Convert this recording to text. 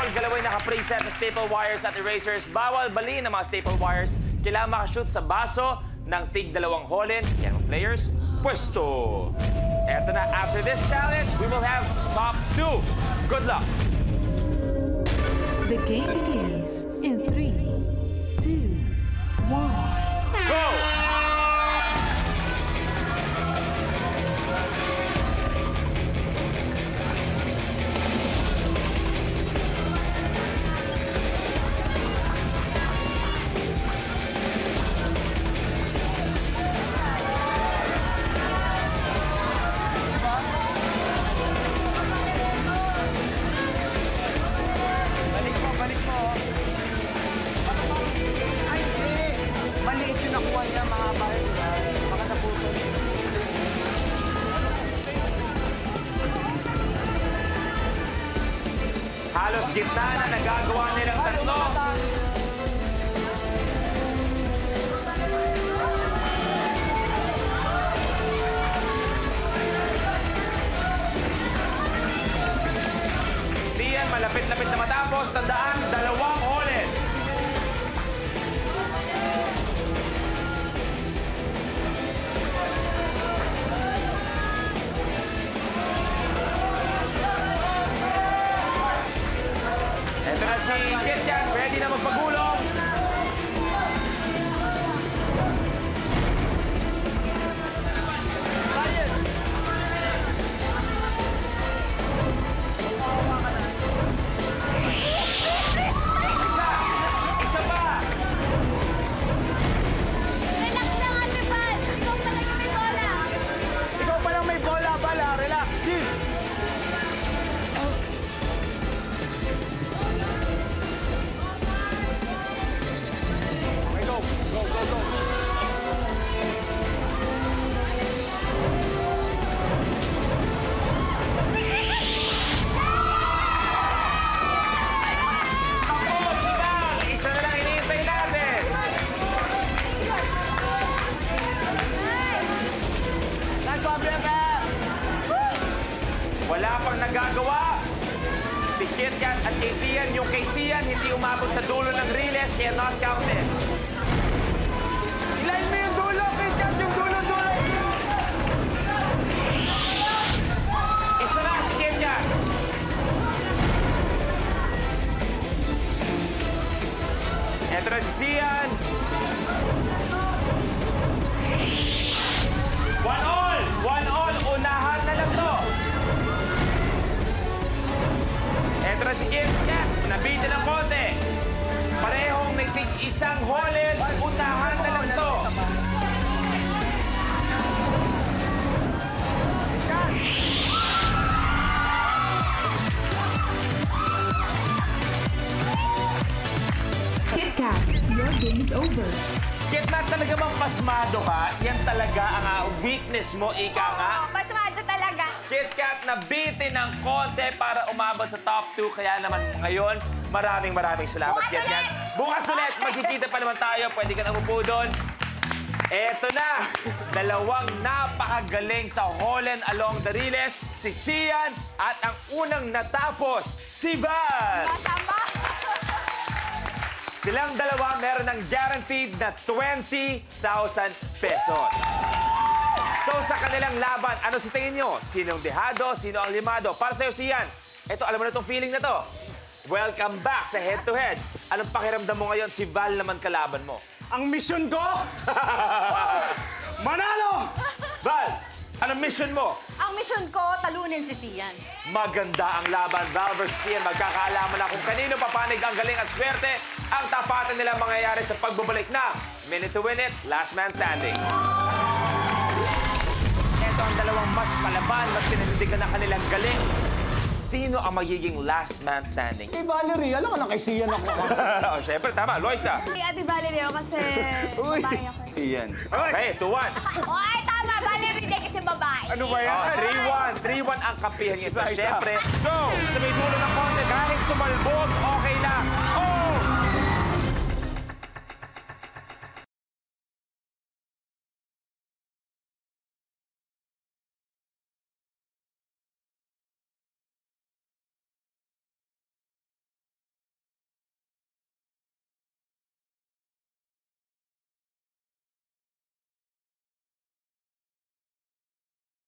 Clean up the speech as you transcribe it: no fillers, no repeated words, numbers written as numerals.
bawal galawin naka-preset na staple wires at erasers. Bawal baliin ng mga staple wires. Kailangan makashoot sa baso ng tig 2 holen. Yan mga players. Pwesto! Eto na, after this challenge, we will have top 2. Good luck! The game begins in 3, 2, 1. Go! Balik mo. Ay, maliit yung nakuha niya, mahaba yun. Baka naputol. Halos gitna na nagagawa nilang tatlo. Siyan, malapit-lapit na matapos. Tandaan, 2 holen. Ito na si Kitkat, ready na magpagulong. Isa pa. Relax lang, Ate Val. Ikaw pa lang may bola. Ikaw palang may bola, bala. Relax, chill. Okay, go. Go, go, go. Tapos, Val. Isa na lang hinihintay natin. Nice one, Bianca. Wala pang nagagawa. Si Kitkat at kay Sian. Yung kay Sian, hindi umabot sa dulo ng riles, kaya not counted. Ilayin mo yung dulo, Kitkat, yung dulo-dulo. Isa lang si Kitkat. Eto na si Sian. 1 all! 1 all! Unahan na lang to. Eto na si Kitkat. Nabitin ng konti. Parehong may tig-isang holen. Unahan na lang to. KitKat, your game is over. Kitkat, talaga bang pasmado ka? Yan talaga ang weakness mo, ika nga. Pasmado talaga. KitKat, nabitin ng konti para umabot sa top 2. Kaya naman ngayon, maraming salamat, Bukas KitKat. ulit! Bukas ulit! Magkikita pa naman tayo. Pwede ka na umupo doon. Eto na, 2 napakagaling sa holen along the riles, si Sian at ang unang natapos, si Val. Tama. Silang 2 meron ng guaranteed na 20,000 pesos. So sa kanilang laban, ano sa tingin nyo? Sinong dehado? Sino ang limado? Para sa'yo, Sian, ito, alam mo na itong feeling na to. Welcome back sa head-to-head. Anong pakiramdam mo ngayon? Si Val naman kalaban mo. Ang mission ko, manalo! Val, anong mission mo? Ang mission ko, talunin si Sian. Maganda ang laban. Val versus Sian. Magkakaalaman na kung kanino papanig ang galing at swerte. Ang tapatan nila mangyayari sa pagbabalik na Minute to Win It, Last Man Standing. Ito ang 2 mas palaban, mas pinanindigan na kanilang galing. Sino ang magiging last man standing? Kay Valerie, alam ka na kay Sian ako. Oh, syempre, tama. Loisa. Si Ate Valerie ako kasi Uy. babae ako. Sian. Okay, 2-1. Ay, tama. Valerie din kasi babae. Ano ba yan? Oh, 3-1. 3-1 ang kampihan niya. Isa-isa. Siyempre, go! Sa may dulo ng contest, kahit tumalbog, okay lang. Oh!